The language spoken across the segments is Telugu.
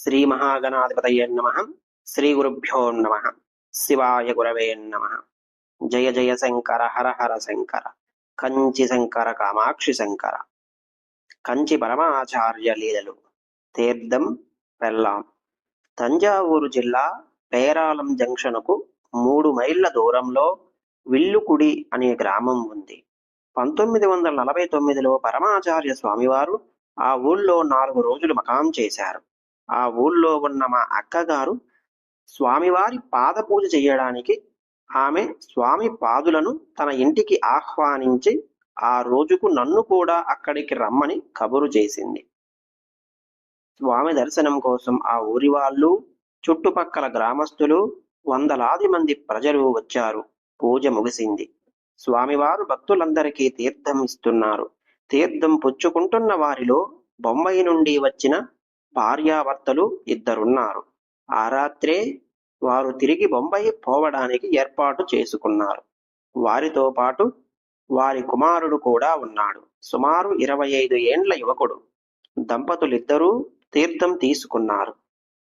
శ్రీ మహాగణాధిపతయే నమః. శ్రీ గురుభ్యో నమః. శివాయ గురవే నమః. జయ జయ శంకర హర హర శంకర. కంచి శంకర కామాక్షి శంకర. కంచి పరమాచార్య లీలలు. తీర్థం పెళ్ళాం. తంజావూరు జిల్లా పేరాలం జంక్షనుకు 3 మైళ్ళ దూరంలో విల్లుకుడి అనే గ్రామం ఉంది. 1949లో పరమాచార్య స్వామివారు ఆ ఊళ్ళో 4 రోజులు మకాం చేశారు. ఆ ఊళ్ళో ఉన్న మా అక్కగారు స్వామివారి పాదపూజ చేయడానికి ఆమె స్వామి పాదులను తన ఇంటికి ఆహ్వానించి ఆ రోజుకు నన్ను కూడా అక్కడికి రమ్మని కబురు చేసింది. స్వామి దర్శనం కోసం ఆ ఊరి వాళ్ళు, చుట్టుపక్కల గ్రామస్తులు, వందలాది మంది ప్రజలు వచ్చారు. పూజ ముగిసింది. స్వామివారు భక్తులందరికీ తీర్థం ఇస్తున్నారు. తీర్థం పుచ్చుకుంటున్న వారిలో బొంబాయి నుండి వచ్చిన భార్యాభర్తలు 2 ఉన్నారు. ఆ రాత్రే వారు తిరిగి బొంబాయి పోవడానికి ఏర్పాటు చేసుకున్నారు. వారితో పాటు వారి కుమారుడు కూడా ఉన్నాడు. సుమారు 25 ఏండ్ల యువకుడు. దంపతులిద్దరూ తీర్థం తీసుకున్నారు.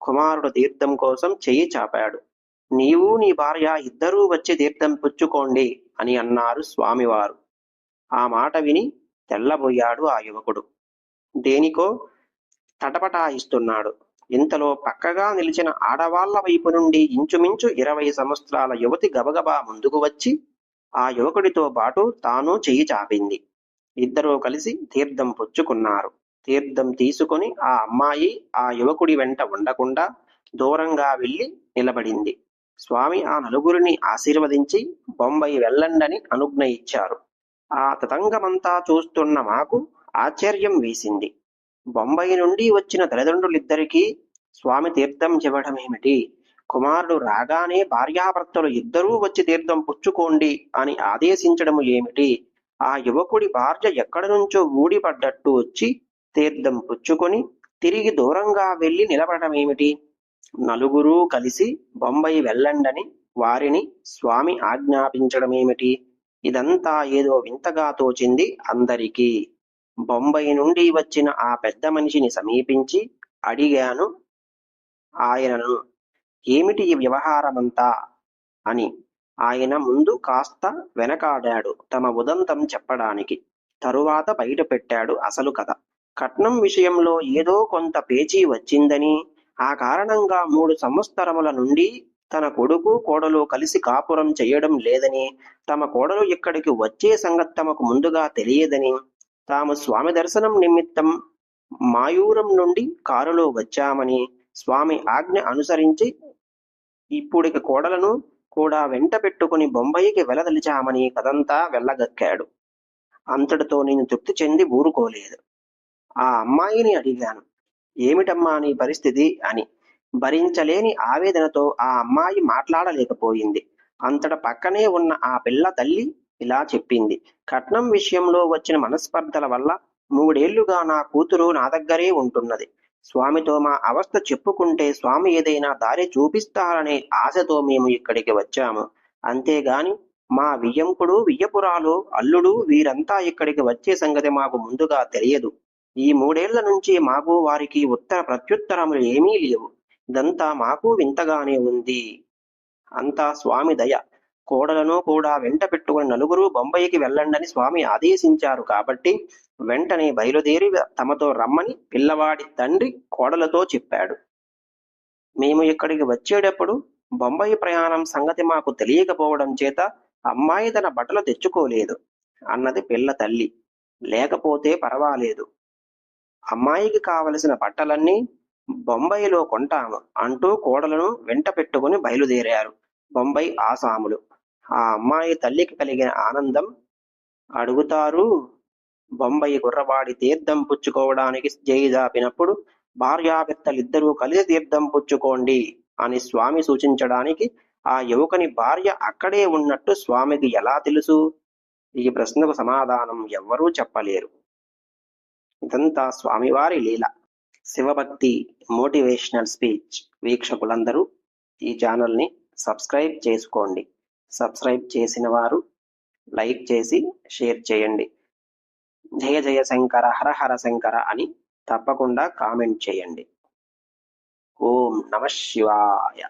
కుమారుడు తీర్థం కోసం చెయ్యి చాపాడు. నీవు నీ భార్య ఇద్దరూ వచ్చి తీర్థం పుచ్చుకోండి అని అన్నారు స్వామివారు. ఆ మాట విని తెల్లబోయాడు ఆ యువకుడు. దేనికో తటపటాయిస్తున్నాడు. ఇంతలో పక్కగా నిలిచిన ఆడవాళ్ల వైపు నుండి ఇంచుమించు 20 సంవత్సరాల యువతి గబగబా ముందుకు వచ్చి ఆ యువకుడితో పాటు తాను చెయ్యి చాపింది. ఇద్దరూ కలిసి తీర్థం పుచ్చుకున్నారు. తీర్థం తీసుకొని ఆ అమ్మాయి ఆ యువకుడి వెంట ఉండకుండా దూరంగా వెళ్లి నిలబడింది. స్వామి ఆ నలుగురిని ఆశీర్వదించి బొంబాయి వెళ్ళండని అనుజ్ఞ ఇచ్చారు. ఆ తతంగమంతా చూస్తున్న మాకు ఆశ్చర్యం వేసింది. బొంబాయి నుండి వచ్చిన తల్లిదండ్రులిద్దరికీ స్వామి తీర్థం ఇవ్వడమేమిటి? కుమారుడు రాగానే భార్యాభర్తలు ఇద్దరూ వచ్చి తీర్థం పుచ్చుకోండి అని ఆదేశించడము ఏమిటి? ఆ యువకుడి భార్య ఎక్కడి నుంచో ఊడిపడ్డట్టు వచ్చి తీర్థం పుచ్చుకొని తిరిగి దూరంగా వెళ్లి నిలబడమేమిటి? నలుగురూ కలిసి బొంబాయి వెళ్ళండని వారిని స్వామి ఆజ్ఞాపించడమేమిటి? ఇదంతా ఏదో వింతగా తోచింది అందరికీ. బొంబాయి నుండి వచ్చిన ఆ పెద్ద మనిషిని సమీపించి అడిగాను ఆయనను, ఏమిటి ఈ వ్యవహారమంతా అని. ఆయన ముందు కాస్త వెనకాడాడు తమ ఉదంతం చెప్పడానికి. తరువాత బయట పెట్టాడు అసలు కథ. కట్నం విషయంలో ఏదో కొంత పేచీ వచ్చిందని, ఆ కారణంగా 3 సంవత్సరముల నుండి తన కొడుకు కోడలు కలిసి కాపురం చేయడం లేదని, తమ కోడలు ఇక్కడికి వచ్చే సంగతి తమకు ముందుగా తెలియదని, తాము స్వామి దర్శనం నిమిత్తం మాయూరం నుండి కారులో వచ్చామని, స్వామి ఆజ్ఞ అనుసరించి ఇప్పుడిక కోడలను కూడా వెంట పెట్టుకుని బొంబాయికి వెళ్లదలిచామని కథంతా వెళ్ళగక్కాడు. అంతటితో నేను తృప్తి చెంది ఊరుకోలేదు. ఆ అమ్మాయిని అడిగాను, ఏమిటమ్మా నీ పరిస్థితి అని. భరించలేని ఆవేదనతో ఆ అమ్మాయి మాట్లాడలేకపోయింది. అంతట పక్కనే ఉన్న ఆ పిల్ల తల్లి ఇలా చెప్పింది. కట్నం విషయంలో వచ్చిన మనస్పర్ధల వల్ల 3 ఏళ్లుగా నా కూతురు నా దగ్గరే ఉంటున్నది. స్వామితో మా అవస్థ చెప్పుకుంటే స్వామి ఏదైనా దారి చూపిస్తారనే ఆశతో మేము ఇక్కడికి వచ్చాము. అంతేగాని మా వియ్యంకుడు, వియ్యపురాలు, అల్లుడు వీరంతా ఇక్కడికి వచ్చే సంగతి మాకు ముందుగా తెలియదు. ఈ 3 ఏళ్ల నుంచి మాకు వారికి ఉత్తర ప్రత్యుత్తరములు ఏమీ లేవు. ఇదంతా మాకు వింతగానే ఉంది. అంతా స్వామి దయ. కోడలను కూడా వెంట పెట్టుకుని నలుగురు బొంబాయికి వెళ్ళండని స్వామి ఆదేశించారు కాబట్టి వెంటనే బయలుదేరి తమతో రమ్మని పిల్లవాడి తండ్రి కోడలతో చెప్పాడు. మేము ఇక్కడికి వచ్చేటప్పుడు బొంబాయి ప్రయాణం సంగతి మాకు తెలియకపోవడం చేత అమ్మాయి తన బట్టలు తెచ్చుకోలేదు అన్నది పిల్ల తల్లి. లేకపోతే పర్వాలేదు, అమ్మాయికి కావలసిన బట్టలన్నీ బొంబాయిలో కొంటాము అంటూ కోడలను వెంట పెట్టుకుని బయలుదేరారు బొంబాయి ఆసాములు. ఆ అమ్మాయి తల్లికి కలిగిన ఆనందం అడుగుతారు. బొంబాయి కుర్రవాడి తీర్థం పుచ్చుకోవడానికి చేయి దాపినప్పుడు భార్యాభర్తలిద్దరూ కలిసి తీర్థం పుచ్చుకోండి అని స్వామి సూచించడానికి ఆ యువకుని భార్య అక్కడే ఉన్నట్టు స్వామికి ఎలా తెలుసు? ఈ ప్రశ్నకు సమాధానం ఎవ్వరూ చెప్పలేరు. ఇదంతా స్వామివారి లీల. శివభక్తి మోటివేషనల్ స్పీచ్ వీక్షకులందరూ ఈ ఛానల్ని సబ్స్క్రైబ్ చేసుకోండి. సబ్స్క్రైబ్ చేసిన వారు లైక్ చేసి షేర్ చేయండి. జయ జయ శంకర హర హర శంకర అని తప్పకుండా కామెంట్ చేయండి. ఓం నమ శివాయ.